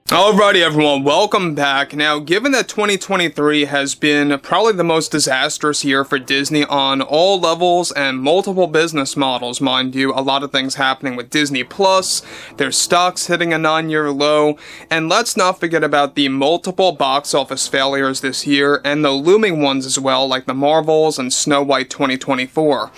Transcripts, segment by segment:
Alrighty everyone, welcome back. Now, given that 2023 has been probably the most disastrous year for Disney on all levels and multiple business models, mind you, a lot of things happening with Disney Plus, their stocks hitting a 9-year low, and let's not forget about the multiple box office failures this year and the looming ones as well, like the Marvels and Snow White 2024.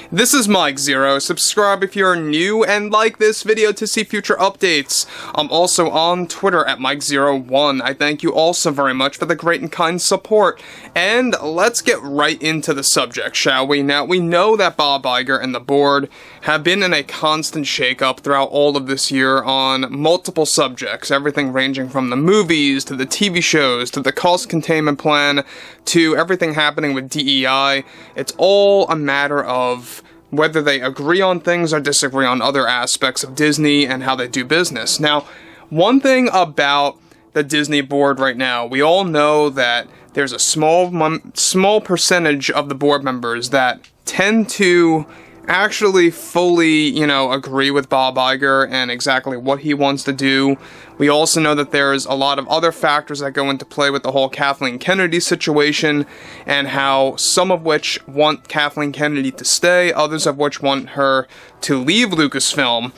This is Mike Zero. Subscribe if you're new and like this video to see future updates. I'm also on Twitter at Mike01. I thank you all so very much for the great and kind support. And let's get right into the subject, shall we? Now, we know that Bob Iger and the board have been in a constant shakeup throughout all of this year on multiple subjects, everything ranging from the movies to the TV shows to the cost containment plan to everything happening with DEI. It's all a matter of whether they agree on things or disagree on other aspects of Disney and how they do business. Now, one thing about the Disney board right now, we all know that there's a small percentage of the board members that tend to actually fully, agree with Bob Iger and exactly what he wants to do. We also know that there's a lot of other factors that go into play with the whole Kathleen Kennedy situation, and how some of which want Kathleen Kennedy to stay, others of which want her to leave Lucasfilm,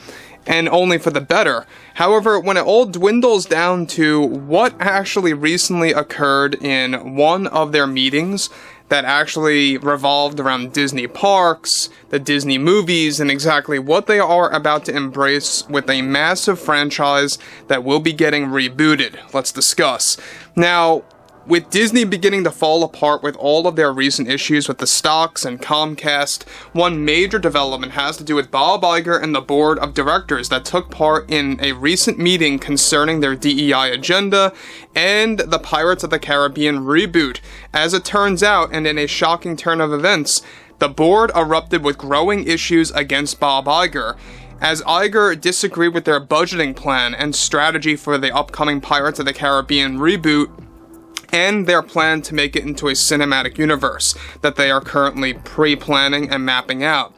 and only for the better. However, when it all dwindles down to what actually recently occurred in one of their meetings that actually revolved around Disney parks, the Disney movies, and exactly what they are about to embrace with a massive franchise that will be getting rebooted. Let's discuss. Now, with Disney beginning to fall apart with all of their recent issues with the stocks and Comcast, one major development has to do with Bob Iger and the board of directors that took part in a recent meeting concerning their DEI agenda and the Pirates of the Caribbean reboot. As it turns out, and in a shocking turn of events, the board erupted with growing issues against Bob Iger, as Iger disagreed with their budgeting plan and strategy for the upcoming Pirates of the Caribbean reboot and their plan to make it into a cinematic universe that they are currently pre-planning and mapping out.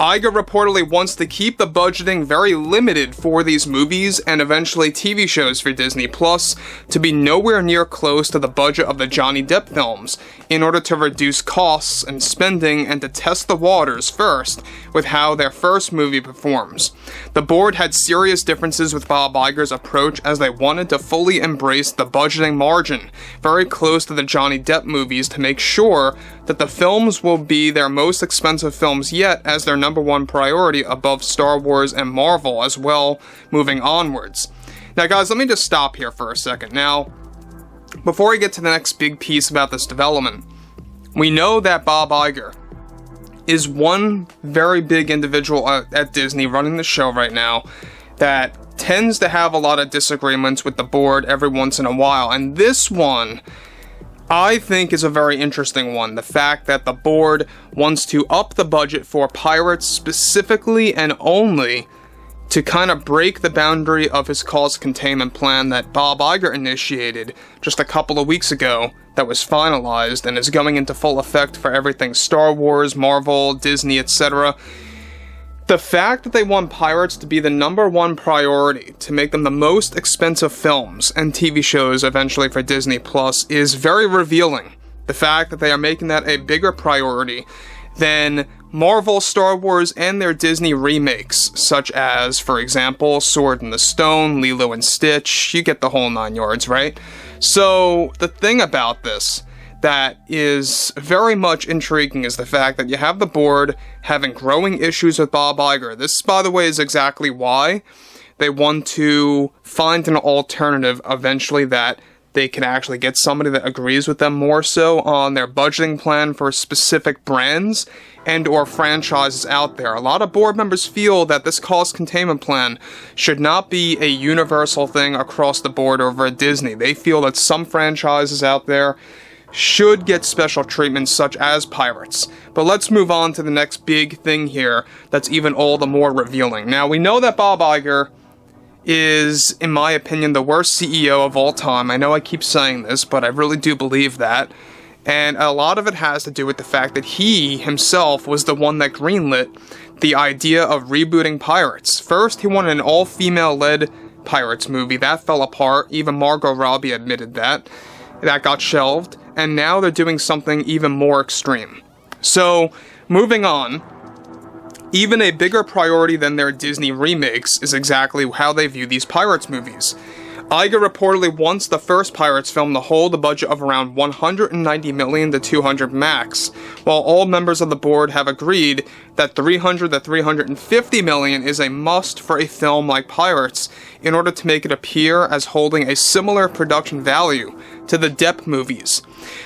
Iger reportedly wants to keep the budgeting very limited for these movies and eventually TV shows for Disney Plus to be nowhere near close to the budget of the Johnny Depp films in order to reduce costs and spending and to test the waters first with how their first movie performs. The board had serious differences with Bob Iger's approach as they wanted to fully embrace the budgeting margin very close to the Johnny Depp movies to make sure that the films will be their most expensive films yet as their number one priority above Star Wars and Marvel as well, moving onwards. Now guys, let me just stop here for a second. Now, before we get to the next big piece about this development, we know that Bob Iger is one very big individual at Disney running the show right now that tends to have a lot of disagreements with the board every once in a while, and this one I think is a very interesting one. The fact that the board wants to up the budget for Pirates specifically and only to kind of break the boundary of his cost containment plan that Bob Iger initiated just a couple of weeks ago that was finalized and is going into full effect for everything Star Wars, Marvel, Disney, etc. The fact that they want Pirates to be the number one priority to make them the most expensive films and TV shows eventually for Disney Plus is very revealing. The fact that they are making that a bigger priority than Marvel, Star Wars, and their Disney remakes, such as, for example, Sword in the Stone, Lilo and Stitch, you get the whole 9 yards, right? So, the thing about this that is very much intriguing is the fact that you have the board having growing issues with Bob Iger. This, by the way, is exactly why they want to find an alternative eventually that they can actually get somebody that agrees with them more so on their budgeting plan for specific brands and or franchises out there. A lot of board members feel that this cost containment plan should not be a universal thing across the board over at Disney. They feel that some franchises out there should get special treatment, such as Pirates. But let's move on to the next big thing here that's even all the more revealing. Now, we know that Bob Iger is, in my opinion, the worst CEO of all time. I know I keep saying this, but I really do believe that. And a lot of it has to do with the fact that he himself was the one that greenlit the idea of rebooting Pirates. First, he wanted an all-female-led Pirates movie. That fell apart. Even Margot Robbie admitted that. That got shelved. And now they're doing something even more extreme. So, moving on. Even a bigger priority than their Disney remakes is exactly how they view these Pirates movies. Iger reportedly wants the first Pirates film to hold a budget of around $190 million to $200 max, while all members of the board have agreed that $300 to $350 million is a must for a film like Pirates in order to make it appear as holding a similar production value to the Depp movies.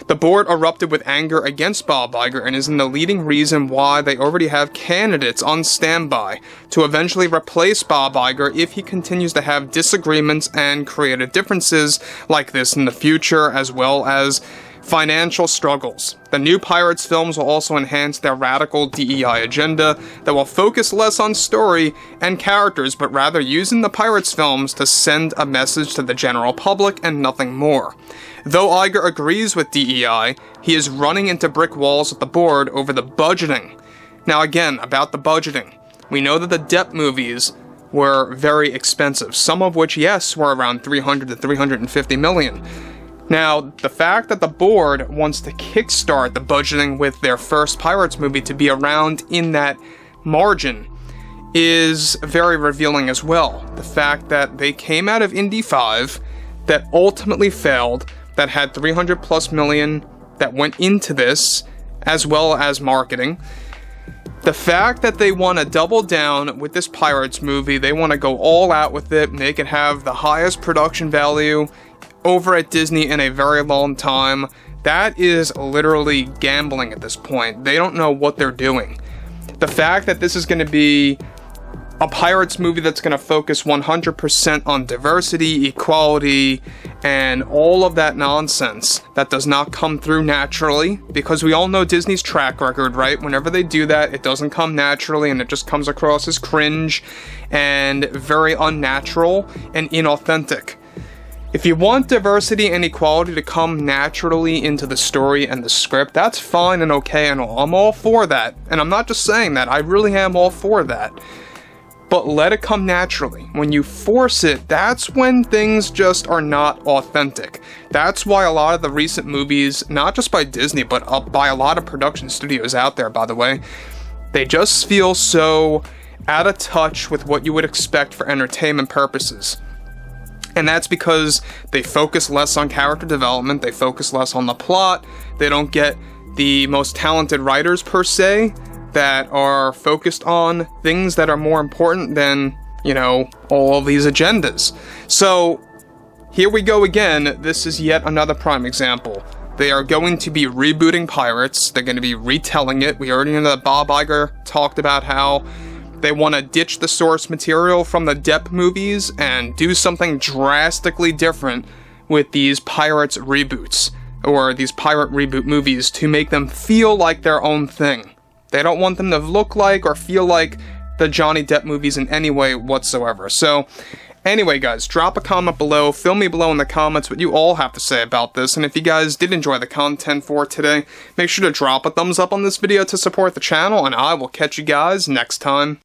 The board erupted with anger against Bob Iger and is in the leading reason why they already have candidates on standby to eventually replace Bob Iger if he continues to have disagreements and creative differences like this in the future, as well as financial struggles. The new Pirates films will also enhance their radical DEI agenda that will focus less on story and characters, but rather using the Pirates films to send a message to the general public and nothing more. Though Iger agrees with DEI, he is running into brick walls with the board over the budgeting. Now again, about the budgeting. We know that the Depp movies were very expensive, some of which, yes, were around $300 to $350 million. Now, the fact that the board wants to kickstart the budgeting with their first Pirates movie to be around in that margin is very revealing as well. The fact that they came out of Indy 5 that ultimately failed, that had $300 plus million that went into this, as well as marketing. The fact that they want to double down with this Pirates movie, they want to go all out with it, make it have the highest production value over at Disney in a very long time, that is literally gambling at this point. They don't know what they're doing. The fact that this is going to be a Pirates movie that's going to focus 100% on diversity, equality, and all of that nonsense that does not come through naturally, because we all know Disney's track record, right? Whenever they do that, it doesn't come naturally, and it just comes across as cringe and very unnatural and inauthentic. If you want diversity and equality to come naturally into the story and the script, that's fine and okay and all. I'm all for that. And I'm not just saying that, I really am all for that. But let it come naturally. When you force it, that's when things just are not authentic. That's why a lot of the recent movies, not just by Disney, but by a lot of production studios out there, by the way, they just feel so out of touch with what you would expect for entertainment purposes. And that's because they focus less on character development, they focus less on the plot, they don't get the most talented writers per se that are focused on things that are more important than, you know, all of these agendas. So, here we go again. This is yet another prime example. They are going to be rebooting Pirates, they're going to be retelling it. We already know that Bob Iger talked about how they want to ditch the source material from the Depp movies and do something drastically different with these Pirates reboots, or these pirate reboot movies, to make them feel like their own thing. They don't want them to look like or feel like the Johnny Depp movies in any way whatsoever. So, anyway guys, drop a comment below, fill me below in the comments what you all have to say about this, and if you guys did enjoy the content for today, make sure to drop a thumbs up on this video to support the channel, and I will catch you guys next time.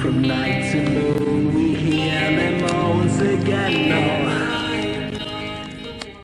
From night to morning.